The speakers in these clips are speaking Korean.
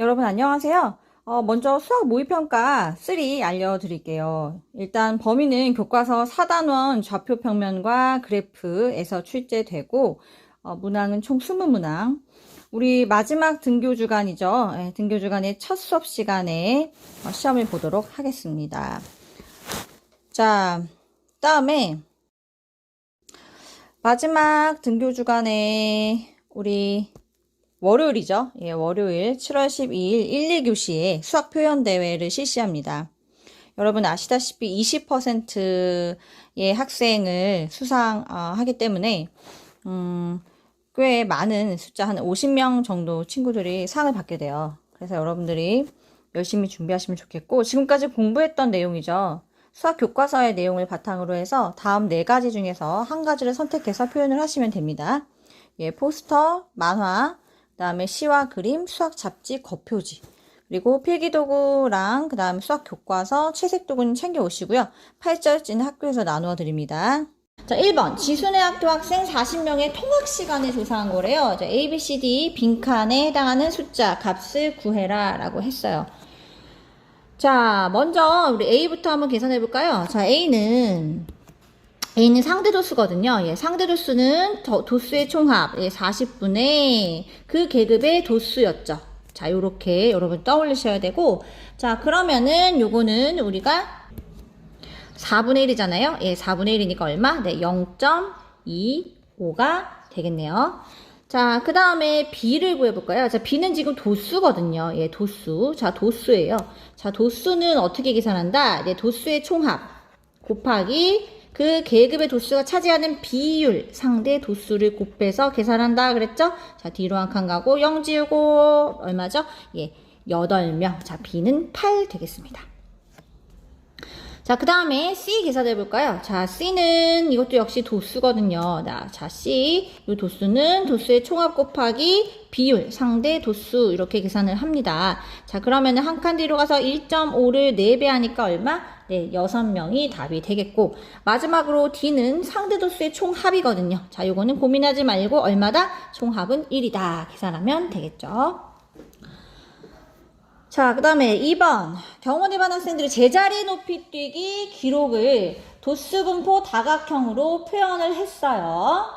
여러분 안녕하세요. 먼저 수학 모의평가 3 알려드릴게요. 일단 범위는 교과서 4단원 좌표평면과 그래프에서 출제되고 문항은 총 20문항. 우리 마지막 등교주간이죠. 등교주간의 첫 수업 시간에 시험을 보도록 하겠습니다. 자, 다음에 마지막 등교주간에 우리 월요일이죠. 예, 월요일 7월 12일 1, 2교시에 수학 표현 대회를 실시합니다. 여러분 아시다시피 20%의 학생을 수상하기 때문에 꽤 많은 숫자 한 50명 정도 친구들이 상을 받게 돼요. 그래서 여러분들이 열심히 준비하시면 좋겠고, 지금까지 공부했던 내용이죠. 수학 교과서의 내용을 바탕으로 해서 다음 4가지 중에서 한 가지를 선택해서 표현을 하시면 됩니다. 예, 포스터, 만화, 그 다음에 시와 그림, 수학 잡지, 겉표지, 그리고 필기도구랑 그 다음에 수학 교과서, 채색도구는 챙겨 오시고요. 8절지는 학교에서 나누어 드립니다. 자, 1번 지순회 학교 학생 40명의 통학 시간을 조사한 거래요. 자, A, B, C, D 빈칸에 해당하는 숫자 값을 구해라 라고 했어요. 자, 먼저 우리 A부터 한번 계산해 볼까요? 자, A는 상대 도수거든요. 예, 상대 도수는 도수의 총합, 40분의 그 계급의 도수였죠. 자, 요렇게 여러분 떠올리셔야 되고, 자, 그러면은 요거는 우리가 4분의 1이잖아요. 예, 4분의 1이니까 얼마? 네, 0.25가 되겠네요. 자, 그 다음에 B를 구해볼까요? 자, B는 지금 도수거든요. 예, 도수. 자, 도수예요. 자, 도수는 어떻게 계산한다? 네, 도수의 총합 곱하기 그 계급의 도수가 차지하는 비율 상대 도수를 곱해서 계산한다 그랬죠? 자, 뒤로 한 칸 가고 0 지우고 얼마죠? 예, 8명. 자, B는 8 되겠습니다. 자, 그 다음에 C 계산해 볼까요? 자, C는 이것도 역시 도수거든요. 자, C 이 도수는 도수의 총합 곱하기 비율 상대 도수 이렇게 계산을 합니다. 자, 그러면은 한 칸 뒤로 가서 1.5를 4배 하니까 얼마? 네, 6명이 답이 되겠고, 마지막으로 D는 상대 도수의 총합이거든요. 자, 요거는 고민하지 말고 얼마다? 총합은 1이다 계산하면 되겠죠. 자, 그 다음에 2번 경원 일반 학생들이 제자리 높이 뛰기 기록을 도수분포 다각형으로 표현을 했어요.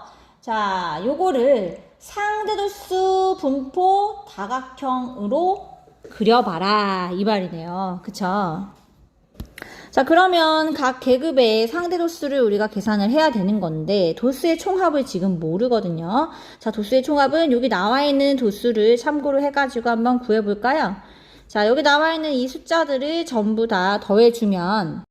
자, 요거를 상대도수 분포 다각형으로 그려봐라 이 말이네요. 그쵸? 자, 그러면 각 계급의 상대 도수를 우리가 계산을 해야 되는 건데, 도수의 총합을 지금 모르거든요. 자, 도수의 총합은 여기 나와 있는 도수를 참고로 해가지고 한번 구해볼까요? 자, 여기 나와 있는 이 숫자들을 전부 다 더해주면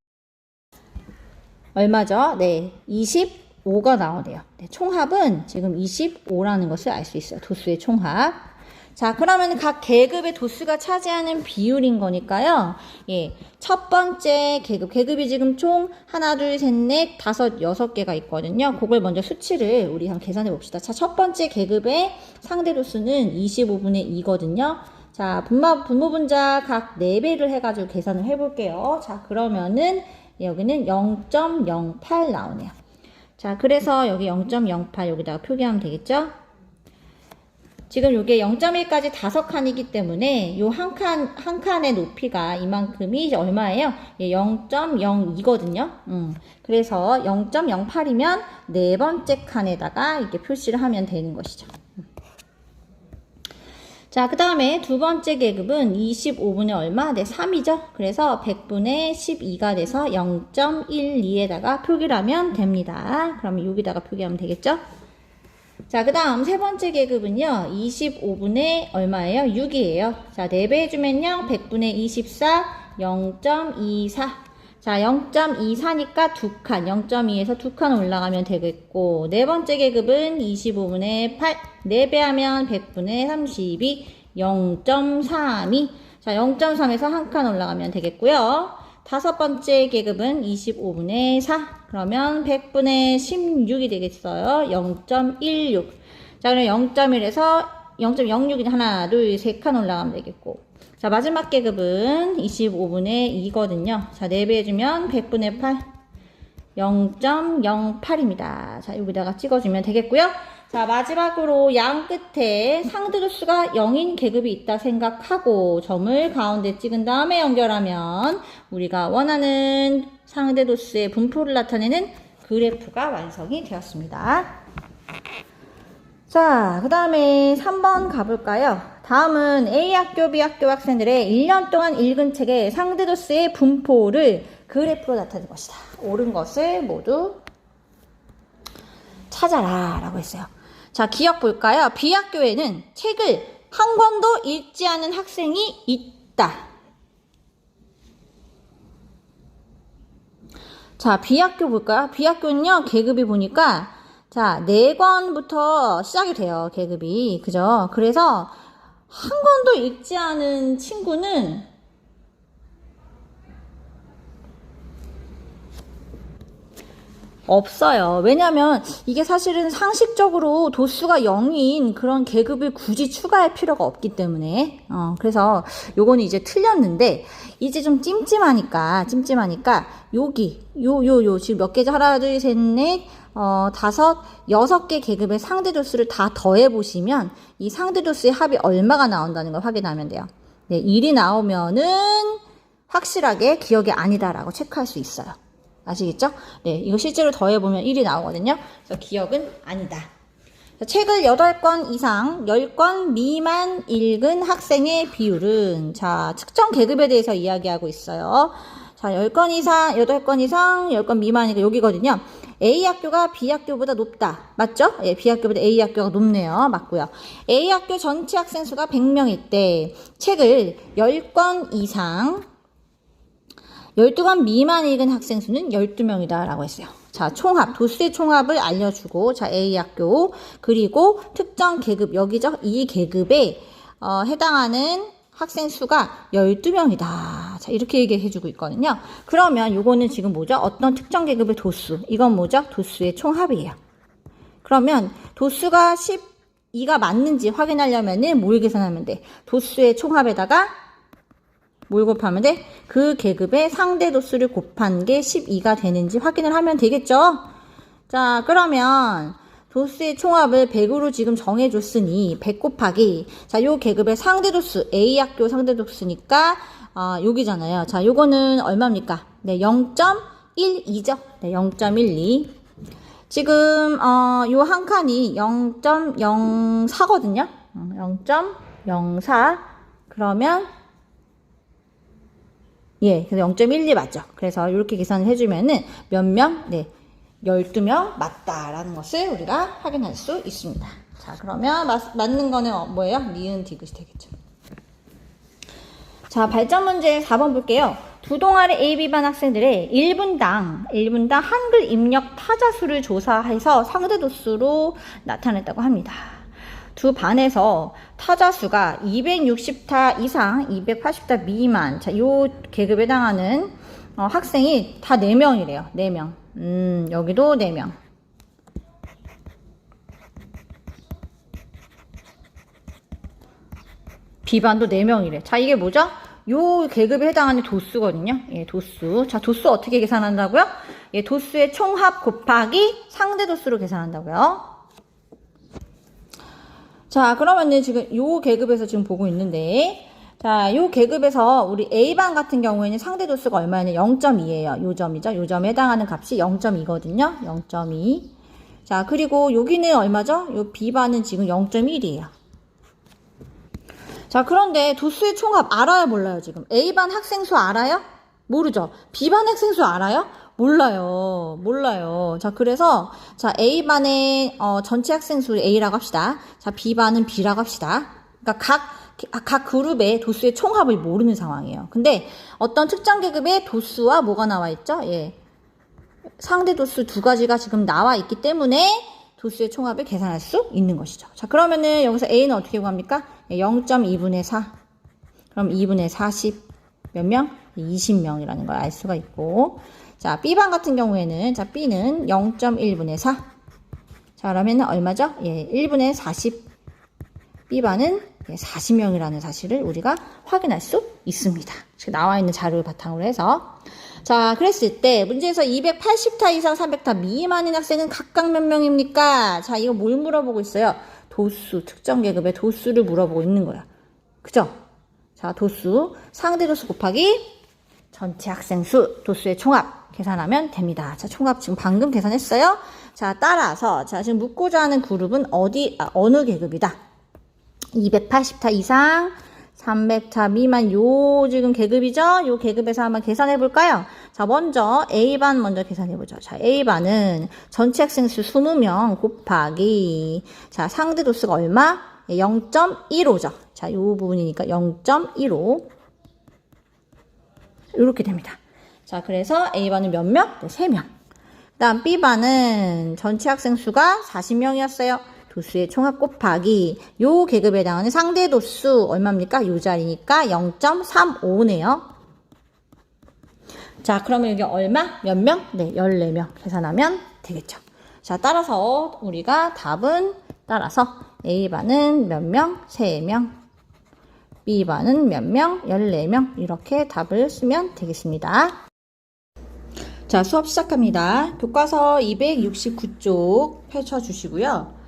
얼마죠? 네, 25가 나오네요. 네, 총합은 지금 25라는 것을 알 수 있어요. 도수의 총합. 자, 그러면 각 계급의 도수가 차지하는 비율인 거니까요. 예, 첫 번째 계급이 지금 총 하나, 둘, 셋, 넷, 다섯, 6개가 있거든요. 그걸 먼저 수치를 우리 한번 계산해 봅시다. 자, 첫 번째 계급의 상대 도수는 25분의 2거든요. 자, 분모분자 각 4배를 해가지고 계산을 해볼게요. 자, 그러면은 여기는 0.08 나오네요. 자, 그래서 여기 0.08 여기다가 표기하면 되겠죠? 지금 요게 0.1까지 5칸이기 때문에 요 한 칸의 높이가 이만큼이 얼마예요? 예, 0.02거든요. 그래서 0.08이면 네 번째 칸에다가 이렇게 표시를 하면 되는 것이죠. 자, 그 다음에 두 번째 계급은 25분의 얼마? 네, 3이죠. 그래서 100분의 12가 돼서 0.12에다가 표기를 하면 됩니다. 그러면 여기다가 표기하면 되겠죠? 자, 그 다음 세 번째 계급은요, 25분의 얼마예요? 6이에요. 자, 4배 해주면요, 100분의 24, 0.24. 자, 0.24니까 2칸, 0.2에서 2칸 올라가면 되겠고, 네 번째 계급은 25분의 8, 4배 하면 100분의 32, 0.32. 자, 0.3에서 한 칸 올라가면 되겠고요. 다섯 번째 계급은 25분의 4, 그러면 100분의 16이 되겠어요. 0.16. 자, 그럼 0.1에서 0.06이 하나, 둘, 세 칸 올라가면 되겠고. 자, 마지막 계급은 25분의 2거든요. 자, 4배 해주면 100분의 8, 0.08입니다. 자, 여기다가 찍어주면 되겠고요. 자, 마지막으로 양 끝에 상대 도수가 0인 계급이 있다 생각하고 점을 가운데 찍은 다음에 연결하면 우리가 원하는 상대 도수의 분포를 나타내는 그래프가 완성이 되었습니다. 자, 그 다음에 3번 가볼까요? 다음은 A학교, B학교 학생들의 1년 동안 읽은 책의 상대 도수의 분포를 그래프로 나타낼 것이다. 옳은 것을 모두 찾아라 라고 했어요. 자, 기억 볼까요? B학교에는 책을 한 권도 읽지 않은 학생이 있다. 자, B학교 볼까요? B학교는요, 계급이 보니까, 자, 4권부터 시작이 돼요, 계급이. 그죠? 그래서, 한 권도 읽지 않은 친구는 없어요. 왜냐면 이게 사실은 상식적으로 도수가 0인 그런 계급을 굳이 추가할 필요가 없기 때문에 그래서 요거는 이제 틀렸는데 이제 좀 찜찜하니까 여기 요 지금 몇 개죠? 하나 둘셋넷 다섯 여섯 개 계급의 상대 도수를 다 더해 보시면 이 상대 도수의 합이 얼마가 나온다는 걸 확인하면 돼요. 네, 1이 나오면은 확실하게 기억이 아니다라고 체크할 수 있어요. 아시겠죠? 네, 이거 실제로 더해보면 1이 나오거든요. 그래서 기억은 아니다. 책을 8권 이상, 10권 미만 읽은 학생의 비율은, 자, 특정 계급에 대해서 이야기하고 있어요. 자, 10권 이상, 8권 이상, 10권 미만이니까 여기거든요. A학교가 B학교보다 높다. 맞죠? 예, B학교보다 A학교가 높네요. 맞고요. A학교 전체 학생 수가 100명일 때, 책을 10권 이상, 12권 미만 읽은 학생 수는 12명이다 라고 했어요. 자, 총합, 도수의 총합을 알려주고, 자, A학교, 그리고 특정 계급, 여기죠? 이 계급에 해당하는 학생 수가 12명이다. 자, 이렇게 얘기해주고 있거든요. 그러면 요거는 지금 뭐죠? 어떤 특정 계급의 도수, 이건 뭐죠? 도수의 총합이에요. 그러면 도수가 12가 맞는지 확인하려면은 뭘 계산하면 돼? 도수의 총합에다가 뭘 곱하면 돼? 그 계급의 상대 도수를 곱한 게 12가 되는지 확인을 하면 되겠죠? 자, 그러면 도수의 총합을 100으로 지금 정해줬으니 100 곱하기 자, 요 계급의 상대 도수 A학교 상대 도수니까 여기잖아요. 자, 요거는 얼마입니까? 네, 0.12죠? 네, 0.12. 지금 요 한 칸이 0.04거든요. 0.04. 그러면 예, 그래서 0.12 맞죠? 그래서 이렇게 계산을 해주면은 몇 명? 네, 12명 맞다라는 것을 우리가 확인할 수 있습니다. 자, 그러면 맞는 거는 뭐예요? 니은 디귿이 되겠죠. 자, 발전 문제 4번 볼게요. 두 동아리 AB반 학생들의 1분당 한글 입력 타자 수를 조사해서 상대 도수로 나타냈다고 합니다. 두 반에서 타자 수가 260타 이상, 280타 미만, 자, 요 계급에 해당하는 학생이 다 4명이래요. 4명. 여기도 4명. B반도 4명이래. 자, 이게 뭐죠? 요 계급에 해당하는 도수거든요. 예, 도수. 자, 도수 어떻게 계산한다고요? 예, 도수의 총합 곱하기 상대 도수로 계산한다고요. 자, 그러면은 지금 요 계급에서 지금 보고 있는데, 자, 요 계급에서 우리 A반 같은 경우에는 상대 도수가 얼마냐면 0.2예요. 요 점이죠. 요 점에 해당하는 값이 0.2거든요. 0.2. 자, 그리고 여기는 얼마죠? 요 B반은 지금 0.1이에요. 자, 그런데 도수의 총합 알아요, 몰라요, 지금? A반 학생 수 알아요? 모르죠? B반 학생 수 알아요? 몰라요. 자, 그래서, 자, A반의, 전체 학생 수 A라고 합시다. 자, B반은 B라고 합시다. 그러니까 각 그룹의 도수의 총합을 모르는 상황이에요. 근데 어떤 특정 계급의 도수와 뭐가 나와 있죠? 예. 상대 도수 두 가지가 지금 나와 있기 때문에 도수의 총합을 계산할 수 있는 것이죠. 자, 그러면은 여기서 A는 어떻게 구합니까? 0.2분의 4. 그럼 2분의 40. 몇 명? 20명이라는 걸 알 수가 있고. 자, B반 같은 경우에는, 자, B는 0.1분의 4. 자, 그러면 얼마죠? 예, 1분의 40. B반은 40명이라는 사실을 우리가 확인할 수 있습니다. 지금 나와 있는 자료를 바탕으로 해서. 자, 그랬을 때 문제에서 280타 이상 300타 미만인 학생은 각각 몇 명입니까? 자, 이거 뭘 물어보고 있어요? 도수, 특정 계급의 도수를 물어보고 있는 거야. 그죠? 자, 도수, 상대 도수 곱하기 전체 학생 수, 도수의 총합 계산하면 됩니다. 자, 총합 지금 방금 계산했어요. 자, 따라서 자, 지금 묻고자 하는 그룹은 어느 계급이다? 280타 이상 300타 미만 요 지금 계급이죠? 요 계급에서 한번 계산해 볼까요? 자, 먼저 A반 먼저 계산해 보죠. 자, A반은 전체 학생 수 20명 곱하기 자, 상대 도수가 얼마? 0.15죠. 자, 요 부분이니까 0.15 이렇게 됩니다. 자, 그래서 A반은 몇 명? 네, 3명. 그다음 B반은 전체 학생 수가 40명이었어요. 도수의 총합 곱하기 요 계급에 해당하는 상대 도수 얼마입니까? 요 자리니까 0.35네요. 자, 그러면 여기 얼마? 몇 명? 네, 14명 계산하면 되겠죠. 자, 따라서 우리가 답은 따라서 A반은 몇 명? 3명. B반은 몇 명? 14명. 이렇게 답을 쓰면 되겠습니다. 자, 수업 시작합니다. 교과서 269쪽 펼쳐주시고요.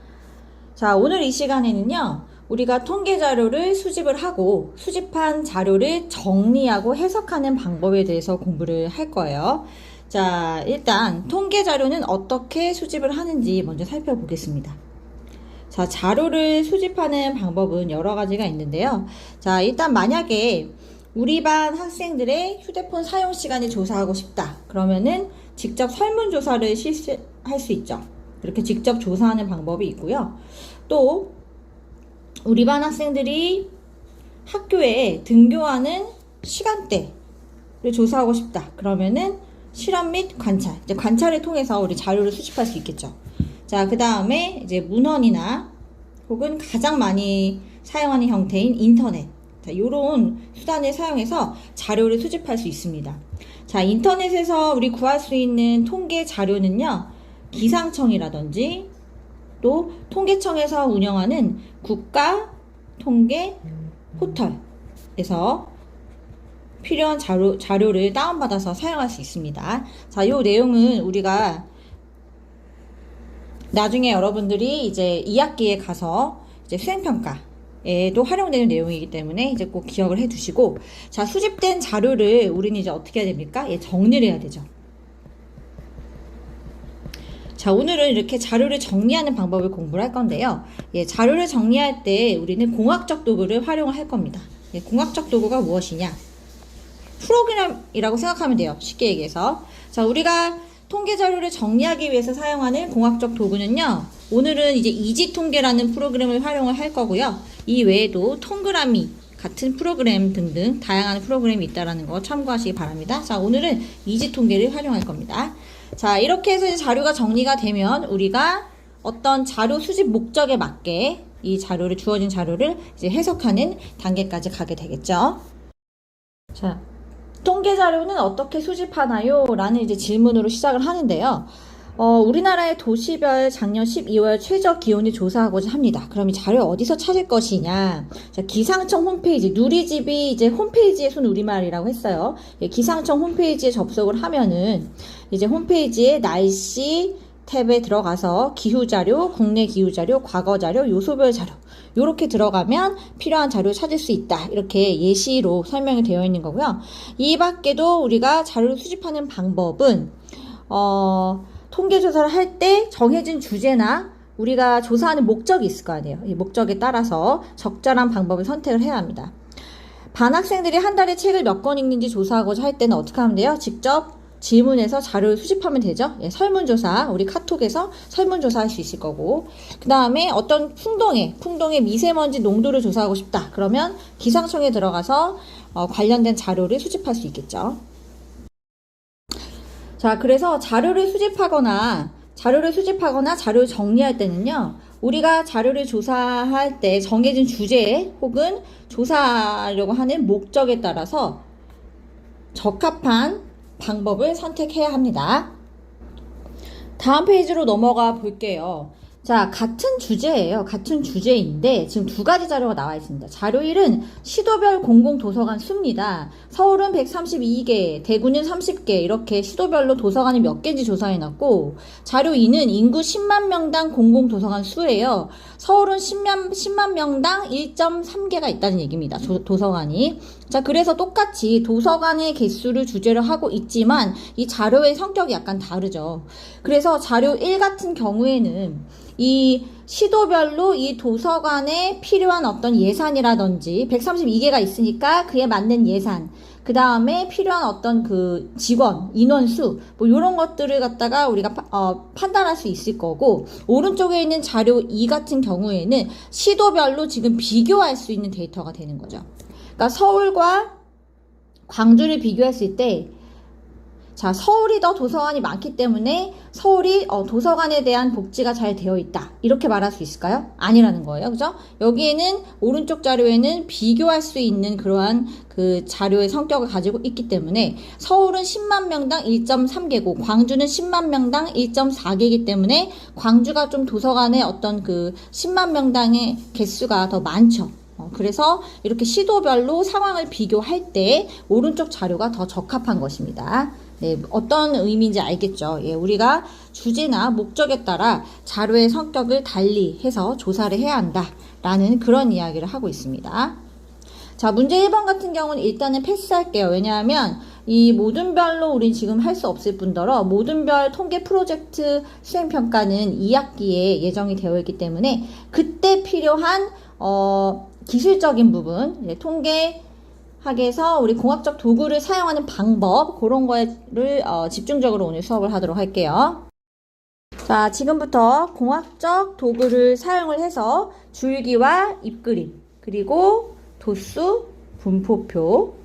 자, 오늘 이 시간에는요, 우리가 통계 자료를 수집을 하고 수집한 자료를 정리하고 해석하는 방법에 대해서 공부를 할 거예요. 자, 일단 통계 자료는 어떻게 수집을 하는지 먼저 살펴보겠습니다. 자, 자료를 수집하는 방법은 여러 가지가 있는데요. 자, 일단 만약에 우리 반 학생들의 휴대폰 사용 시간을 조사하고 싶다. 그러면은 직접 설문조사를 실시할 수 있죠. 이렇게 직접 조사하는 방법이 있고요. 또 우리 반 학생들이 학교에 등교하는 시간대를 조사하고 싶다. 그러면은 실험 및 관찰. 이제 관찰을 통해서 우리 자료를 수집할 수 있겠죠. 자, 그 다음에 이제 문헌이나 혹은 가장 많이 사용하는 형태인 인터넷. 자, 요런 수단을 사용해서 자료를 수집할 수 있습니다. 자, 인터넷에서 우리 구할 수 있는 통계 자료는요, 기상청이라든지 또 통계청에서 운영하는 국가 통계 포털에서 필요한 자료를 다운받아서 사용할 수 있습니다. 자, 요 내용은 우리가 나중에 여러분들이 이제 2학기에 가서 이제 수행평가에도 활용되는 내용이기 때문에 이제 꼭 기억을 해 두시고, 자, 수집된 자료를 우리는 이제 어떻게 해야 됩니까? 예, 정리를 해야 되죠. 자, 오늘은 이렇게 자료를 정리하는 방법을 공부를 할 건데요. 예, 자료를 정리할 때 우리는 공학적 도구를 활용을 할 겁니다. 예, 공학적 도구가 무엇이냐? 프로그램이라고 생각하면 돼요. 쉽게 얘기해서. 자, 우리가 통계 자료를 정리하기 위해서 사용하는 공학적 도구는요, 오늘은 이제 이지통계라는 프로그램을 활용을 할 거고요. 이 외에도 동그라미 같은 프로그램 등등 다양한 프로그램이 있다는 거 참고하시기 바랍니다. 자, 오늘은 이지통계를 활용할 겁니다. 자, 이렇게 해서 이제 자료가 정리가 되면 우리가 어떤 자료 수집 목적에 맞게 이 자료를, 주어진 자료를 이제 해석하는 단계까지 가게 되겠죠. 자, 통계 자료는 어떻게 수집하나요? 라는 이제 질문으로 시작을 하는데요. 우리나라의 도시별 작년 12월 최저 기온을 조사하고자 합니다. 그럼 이 자료 어디서 찾을 것이냐? 자, 기상청 홈페이지, 누리집이 이제 홈페이지에 손 우리말이라고 했어요. 예, 기상청 홈페이지에 접속을 하면은 이제 홈페이지에 날씨 탭에 들어가서 기후자료, 국내 기후자료, 과거자료, 요소별 자료 요렇게 들어가면 필요한 자료를 찾을 수 있다. 이렇게 예시로 설명이 되어 있는 거고요. 이 밖에도 우리가 자료를 수집하는 방법은 통계조사를 할 때 정해진 주제나 우리가 조사하는 목적이 있을 거 아니에요. 이 목적에 따라서 적절한 방법을 선택을 해야 합니다. 반 학생들이 한 달에 책을 몇 권 읽는지 조사하고자 할 때는 어떻게 하면 돼요? 직접 질문해서 자료를 수집하면 되죠. 예, 설문조사, 우리 카톡에서 설문조사 할 수 있을 거고, 그 다음에 어떤 풍동의 미세먼지 농도를 조사하고 싶다. 그러면 기상청에 들어가서 관련된 자료를 수집할 수 있겠죠. 자, 그래서 자료를 수집하거나 자료를 정리할 때는요, 우리가 자료를 조사할 때 정해진 주제 혹은 조사하려고 하는 목적에 따라서 적합한 방법을 선택해야 합니다. 다음 페이지로 넘어가 볼게요. 자, 같은 주제예요. 같은 주제인데 지금 두 가지 자료가 나와 있습니다. 자료 1은 시도별 공공도서관 수입니다. 서울은 132개, 대구는 30개 이렇게 시도별로 도서관이 몇 개인지 조사해놨고, 자료 2는 인구 10만 명당 공공도서관 수예요. 서울은 10만 명당 1.3개가 있다는 얘기입니다. 도서관이. 자, 그래서 똑같이 도서관의 개수를 주제로 하고 있지만 이 자료의 성격이 약간 다르죠. 그래서 자료 1 같은 경우에는 이 시도별로 이 도서관에 필요한 어떤 예산이라든지 132개가 있으니까 그에 맞는 예산, 그 다음에 필요한 어떤 그 직원, 인원수, 뭐 이런 것들을 갖다가 우리가 판단할 수 있을 거고, 오른쪽에 있는 자료 2 같은 경우에는 시도별로 지금 비교할 수 있는 데이터가 되는 거죠. 그러니까 서울과 광주를 비교했을 때, 자, 서울이 더 도서관이 많기 때문에 서울이 도서관에 대한 복지가 잘 되어 있다, 이렇게 말할 수 있을까요? 아니라는 거예요. 그죠? 여기에는 오른쪽 자료에는 비교할 수 있는 그러한 그 자료의 성격을 가지고 있기 때문에 서울은 10만 명당 1.3개고 광주는 10만 명당 1.4개이기 때문에 광주가 좀 도서관의 어떤 그 10만 명당의 개수가 더 많죠. 그래서 이렇게 시도별로 상황을 비교할 때 오른쪽 자료가 더 적합한 것입니다. 네, 어떤 의미인지 알겠죠? 예, 우리가 주제나 목적에 따라 자료의 성격을 달리 해서 조사를 해야 한다라는 그런 이야기를 하고 있습니다. 자, 문제 1번 같은 경우는 일단은 패스할게요. 왜냐하면 이 모든 별로 우린 지금 할 수 없을 뿐더러 모든 별 통계 프로젝트 수행평가는 2학기에 예정이 되어 있기 때문에 그때 필요한 기술적인 부분, 통계학에서 우리 공학적 도구를 사용하는 방법, 그런 거를 집중적으로 오늘 수업을 하도록 할게요. 자, 지금부터 공학적 도구를 사용을 해서 줄기와 입그림, 그리고 도수, 분포표,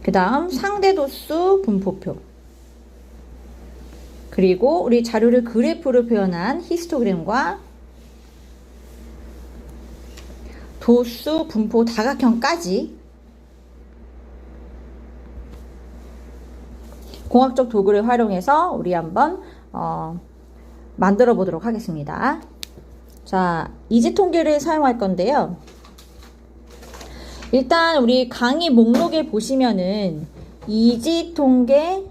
그 다음 상대도수 분포표, 그리고 우리 자료를 그래프로 표현한 히스토그램과 도수, 분포, 다각형까지 공학적 도구를 활용해서 우리 한번 만들어 보도록 하겠습니다. 자, 이지통계를 사용할 건데요. 일단 우리 강의 목록에 보시면은 이지통계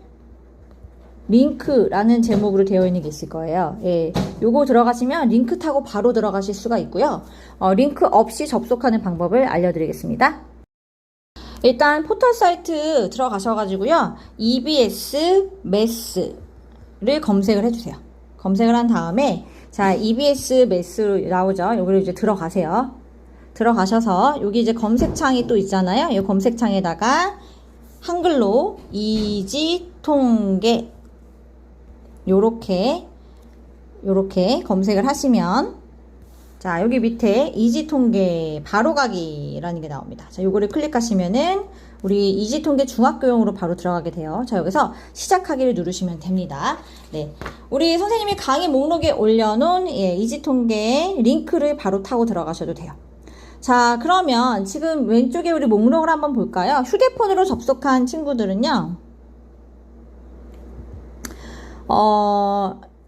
링크라는 제목으로 되어 있는 게 있을 거예요. 예, 요거 들어가시면 링크 타고 바로 들어가실 수가 있고요. 링크 없이 접속하는 방법을 알려드리겠습니다. 일단 포털 사이트 들어가셔가지고요. EBS 매스를 검색을 해주세요. 검색을 한 다음에 자, EBS 매스로 나오죠. 여기를 이제 들어가세요. 들어가셔서 여기 이제 검색창이 또 있잖아요. 이 검색창에다가 한글로 이지통계 요렇게 검색을 하시면 자, 여기 밑에 이지통계 바로가기라는 게 나옵니다. 자, 요거를 클릭하시면은 우리 이지통계 중학교용으로 바로 들어가게 돼요. 자, 여기서 시작하기를 누르시면 됩니다. 네, 우리 선생님이 강의 목록에 올려놓은 이지통계 링크를 바로 타고 들어가셔도 돼요. 자, 그러면 지금 왼쪽에 우리 목록을 한번 볼까요? 휴대폰으로 접속한 친구들은요,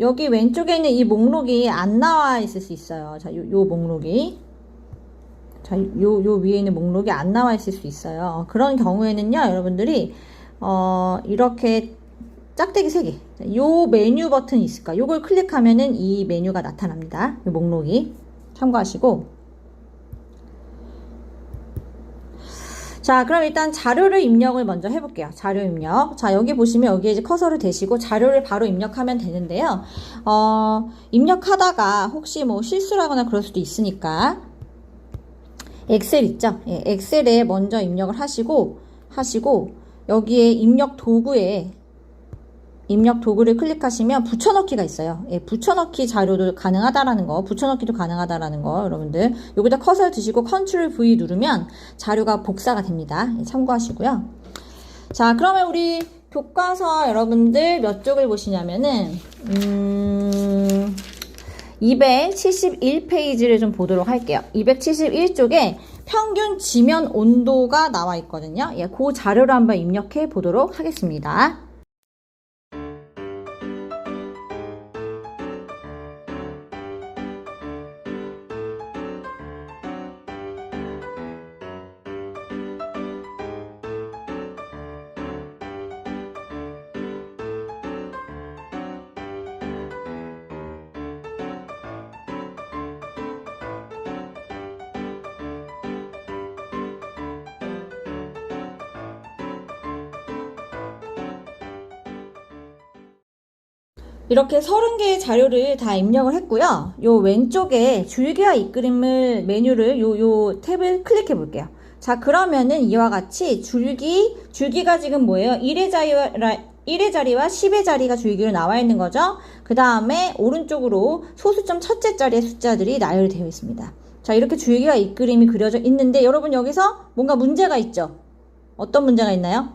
여기 왼쪽에 있는 이 목록이 안 나와 있을 수 있어요. 자, 요 목록이. 자, 요 위에 있는 목록이 안 나와 있을 수 있어요. 그런 경우에는요, 여러분들이, 이렇게 짝대기 3개. 요 메뉴 버튼이 있을까? 요걸 클릭하면은 이 메뉴가 나타납니다. 요 목록이. 참고하시고. 자, 그럼 일단 자료를 입력을 먼저 해볼게요. 자료 입력. 자, 여기 보시면 여기에 이제 커서를 대시고 자료를 바로 입력하면 되는데요. 입력하다가 혹시 뭐 실수를 하거나 그럴 수도 있으니까 엑셀 있죠? 예, 엑셀에 먼저 입력을 하시고 여기에 입력 도구를 클릭하시면 붙여넣기가 있어요. 예, 붙여넣기 자료도 가능하다라는 거, 붙여넣기도 가능하다라는 거, 여러분들 여기다 커서를 드시고 컨트롤 V 누르면 자료가 복사가 됩니다. 예, 참고하시고요. 자, 그러면 우리 교과서 여러분들 몇 쪽을 보시냐면은 271페이지를 좀 보도록 할게요. 271쪽에 평균 지면 온도가 나와 있거든요. 예, 그 자료를 한번 입력해 보도록 하겠습니다. 이렇게 30개의 자료를 다 입력을 했고요. 요 왼쪽에 줄기와 이끌림을 메뉴를 요 탭을 클릭해 볼게요. 자, 그러면은 이와 같이 줄기가 지금 뭐예요? 1의 자리와 10의 자리가 줄기로 나와 있는 거죠. 그 다음에 오른쪽으로 소수점 첫째 자리의 숫자들이 나열되어 있습니다. 자, 이렇게 줄기와 이끌림이 그려져 있는데 여러분 여기서 뭔가 문제가 있죠? 어떤 문제가 있나요?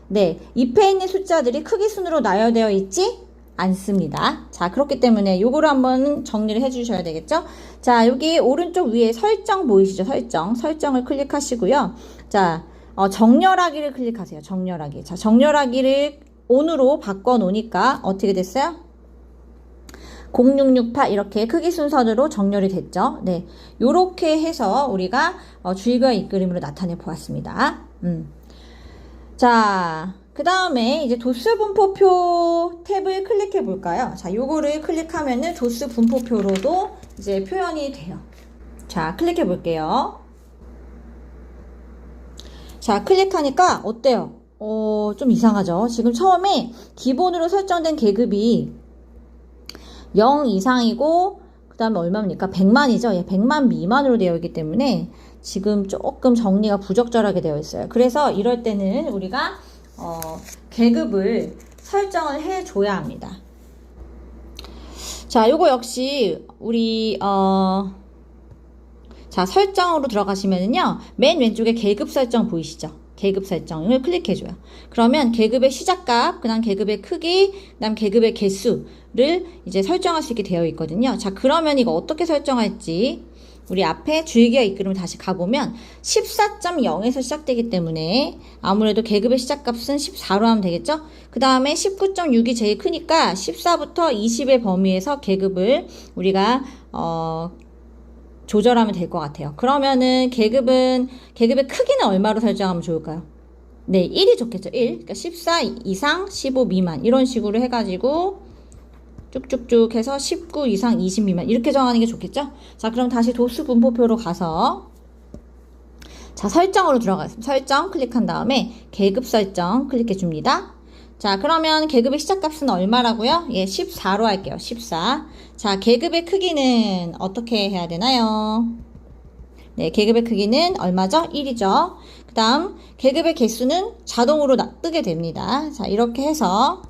네, 잎에 있는 숫자들이 크기 순으로 나열되어 있지 않습니다. 자, 그렇기 때문에 요거를 한번 정리를 해 주셔야 되겠죠? 자, 여기 오른쪽 위에 설정 보이시죠? 설정을 클릭하시고요. 자, 정렬하기를 클릭하세요. 정렬하기. 자, 정렬하기를 ON으로 바꿔 놓으니까 어떻게 됐어요? 0668 이렇게 크기 순서대로 정렬이 됐죠. 네, 요렇게 해서 우리가 줄기와 이끌림으로 나타내 보았습니다. 자, 그 다음에 이제 도수 분포표 탭을 클릭해 볼까요? 자, 요거를 클릭하면은 도수 분포표로도 이제 표현이 돼요. 자, 클릭해 볼게요. 자, 클릭하니까 어때요? 좀 이상하죠? 지금 처음에 기본으로 설정된 계급이 0 이상이고 그 다음에 얼마입니까? 100만이죠? 예, 100만 미만으로 되어 있기 때문에 지금 조금 정리가 부적절하게 되어 있어요. 그래서 이럴 때는 우리가 계급을 설정을 해줘야 합니다. 자, 요거 역시 우리 자, 설정으로 들어가시면은요, 맨 왼쪽에 계급 설정 보이시죠? 계급 설정을 클릭해줘요. 그러면 계급의 시작값, 그 다음 계급의 크기, 그 다음 계급의 개수를 이제 설정할 수 있게 되어 있거든요. 자, 그러면 이거 어떻게 설정할지 우리 앞에 줄기와 이끌림을 다시 가보면 14.0에서 시작되기 때문에 아무래도 계급의 시작값은 14로 하면 되겠죠? 그 다음에 19.6이 제일 크니까 14부터 20의 범위에서 계급을 우리가 조절하면 될 것 같아요. 그러면은 계급의 크기는 얼마로 설정하면 좋을까요? 네, 1이 좋겠죠. 1. 그러니까 14 이상, 15 미만 이런 식으로 해가지고 쭉쭉쭉 해서 19 이상 20 미만 이렇게 정하는 게 좋겠죠? 자, 그럼 다시 도수 분포표로 가서 자, 설정으로 들어가겠습니다. 설정 클릭한 다음에 계급 설정 클릭해 줍니다. 자, 그러면 계급의 시작값은 얼마라고요? 예, 14로 할게요. 14. 자, 계급의 크기는 어떻게 해야 되나요? 네, 계급의 크기는 얼마죠? 1이죠. 그 다음 계급의 개수는 자동으로 뜨게 됩니다. 자, 이렇게 해서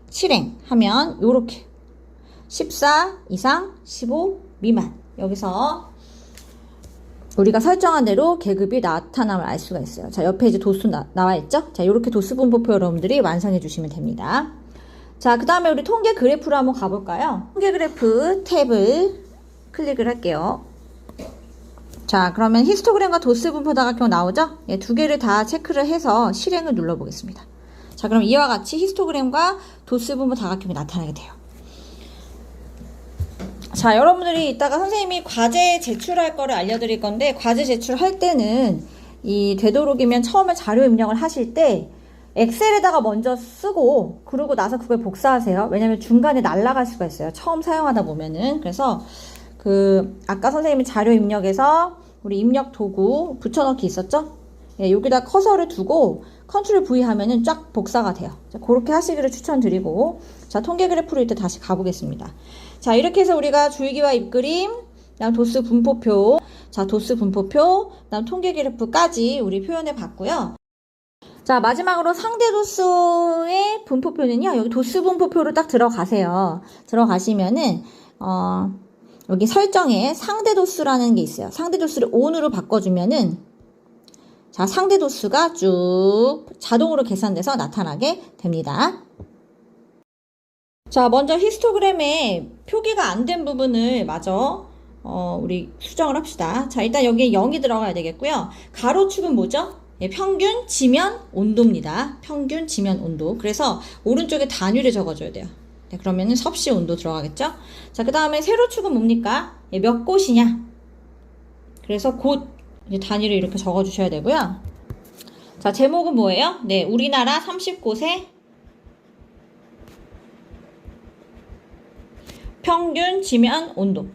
실행하면 요렇게 14 이상 15 미만 여기서 우리가 설정한 대로 계급이 나타남을 알 수가 있어요. 자, 옆에 이제 도수 나와 있죠? 자, 요렇게 도수 분포표 여러분들이 완성해 주시면 됩니다. 자, 그 다음에 우리 통계 그래프로 한번 가볼까요? 통계 그래프 탭을 클릭을 할게요. 자, 그러면 히스토그램과 도수 분포 다각형 나오죠? 예, 두 개를 다 체크를 해서 실행을 눌러 보겠습니다. 자, 그럼 이와 같이 히스토그램과 도수 분포 다각형이 나타나게 돼요. 자, 여러분들이 이따가 선생님이 과제 제출할 거를 알려드릴 건데, 과제 제출할 때는 되도록이면 처음에 자료 입력을 하실 때 엑셀에다가 먼저 쓰고 그러고 나서 그걸 복사하세요. 왜냐면 중간에 날아갈 수가 있어요. 처음 사용하다 보면은. 그래서 아까 선생님이 자료 입력에서 우리 입력 도구 붙여넣기 있었죠? 예, 여기다 커서를 두고 컨트롤 V 하면은 쫙 복사가 돼요. 자, 그렇게 하시기를 추천드리고, 자, 통계 그래프로 이때 다시 가보겠습니다. 자, 이렇게 해서 우리가 줄기와 잎그림, 그다음 도수 분포표, 자, 도수 분포표, 그다음 통계 그래프까지 우리 표현해 봤고요. 자, 마지막으로 상대 도수의 분포표는요, 여기 도수 분포표로 딱 들어가세요. 들어가시면은, 여기 설정에 상대 도수라는 게 있어요. 상대 도수를 ON으로 바꿔주면은, 자, 상대 도수가 쭉 자동으로 계산돼서 나타나게 됩니다. 자, 먼저 히스토그램에 표기가 안 된 부분을 마저 우리 수정을 합시다. 자, 일단 여기에 0이 들어가야 되겠고요. 가로축은 뭐죠? 예, 평균 지면 온도입니다. 평균 지면 온도. 그래서 오른쪽에 단위를 적어줘야 돼요. 네, 그러면은 섭씨 온도 들어가겠죠? 자, 그 다음에 세로축은 뭡니까? 예, 몇 곳이냐? 그래서 곳 이제 단위를 이렇게 적어주셔야 되고요. 자, 제목은 뭐예요? 네, 우리나라 30곳의 평균 지면 온도.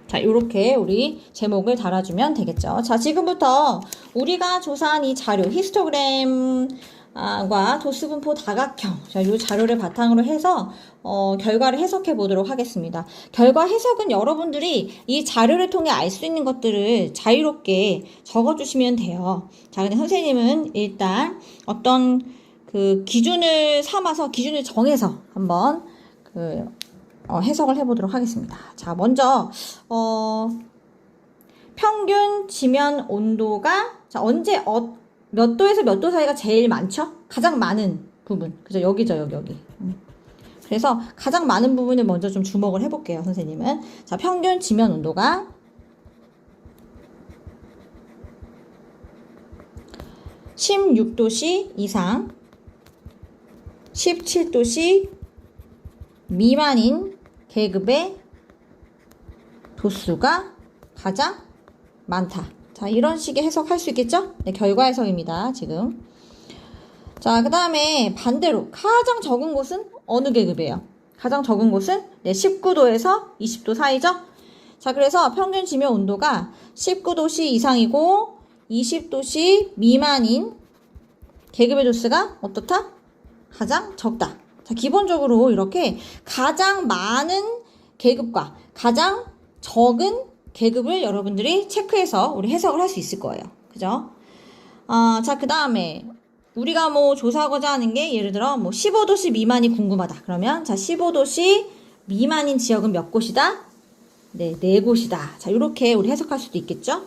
자, 요렇게 우리 제목을 달아주면 되겠죠. 자, 지금부터 우리가 조사한 이 자료, 히스토그램 과 도수 분포 다각형. 자, 이 자료를 바탕으로 해서 결과를 해석해 보도록 하겠습니다. 결과 해석은 여러분들이 이 자료를 통해 알 수 있는 것들을 자유롭게 적어 주시면 돼요. 자, 근데 선생님은 일단 어떤 그 기준을 삼아서 기준을 정해서 한번 해석을 해 보도록 하겠습니다. 자, 먼저 평균 지면 온도가 자, 언제 몇 도에서 몇 도 사이가 제일 많죠? 가장 많은 부분. 그죠? 여기죠, 여기. 그래서 가장 많은 부분을 먼저 좀 주목을 해볼게요, 선생님은. 자, 평균 지면 온도가 16도씨 이상, 17도씨 미만인 계급의 도수가 가장 많다. 자, 이런 식의 해석할 수 있겠죠? 네, 결과 해석입니다, 지금. 자, 그 다음에 반대로 가장 적은 곳은 어느 계급이에요? 가장 적은 곳은 19도에서 20도 사이죠? 자, 그래서 평균 지면 온도가 19도씨 이상이고 20도씨 미만인 계급의 도수가 어떻다? 가장 적다. 자, 기본적으로 이렇게 가장 많은 계급과 가장 적은 계급을 여러분들이 체크해서 우리 해석을 할 수 있을 거예요. 그죠? 자, 그 다음에 우리가 뭐 조사하고자 하는 게 예를 들어 뭐 15도씨 미만이 궁금하다. 그러면 자, 15도씨 미만인 지역은 몇 곳이다? 네, 4곳이다. 자, 이렇게 우리 해석할 수도 있겠죠?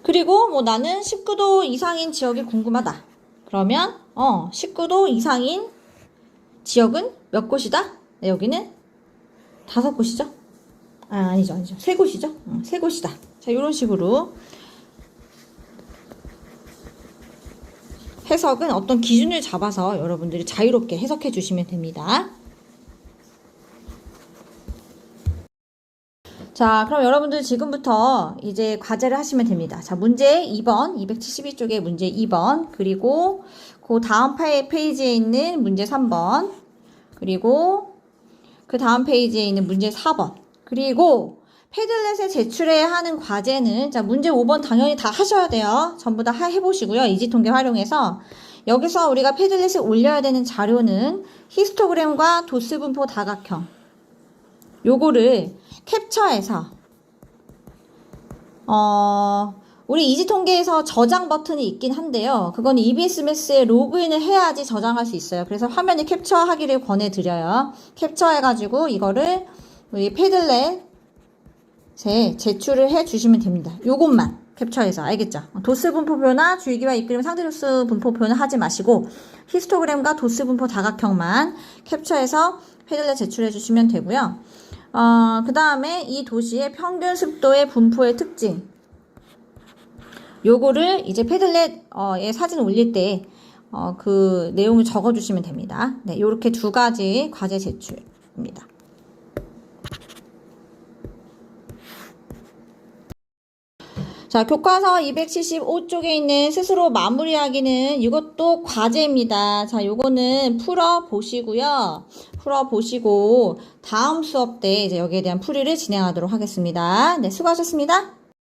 그리고 뭐 나는 19도 이상인 지역이 궁금하다. 그러면 19도 이상인 지역은 몇 곳이다? 네, 여기는 5곳이죠? 아니죠. 3곳이죠? 3곳이다. 자, 이런 식으로 해석은 어떤 기준을 잡아서 여러분들이 자유롭게 해석해 주시면 됩니다. 자, 그럼 여러분들 지금부터 이제 과제를 하시면 됩니다. 자, 문제 2번, 272쪽에 문제 2번, 그리고 그 다음 페이지에 있는 문제 3번, 그리고 그 다음 페이지에 있는 문제 4번, 그리고 패들렛에 제출해야 하는 과제는, 자, 문제 5번 당연히 다 하셔야 돼요. 전부 다 해보시고요. 이지통계 활용해서. 여기서 우리가 패들렛에 올려야 되는 자료는 히스토그램과 도수분포 다각형. 요거를 캡처해서 우리 이지통계에서 저장 버튼이 있긴 한데요. 그건 EBS 매스에 로그인을 해야지 저장할 수 있어요. 그래서 화면에 캡처하기를 권해드려요. 캡처해가지고 이거를 우리 패들렛에 제출을 해주시면 됩니다. 요것만 캡처해서. 알겠죠? 도수 분포표나 줄기와 입그램 상대도수 분포표는 하지 마시고 히스토그램과 도수 분포 다각형만 캡처해서 패들렛 제출해 주시면 되고요. 그 다음에 이 도시의 평균 습도의 분포의 특징. 요거를 이제 패들렛에 사진 올릴 때, 그 내용을 적어 주시면 됩니다. 네, 요렇게 2가지 과제 제출입니다. 자, 교과서 275쪽에 있는 스스로 마무리하기는 이것도 과제입니다. 자, 요거는 풀어보시고요. 풀어보시고 다음 수업 때 이제 여기에 대한 풀이를 진행하도록 하겠습니다. 네, 수고하셨습니다.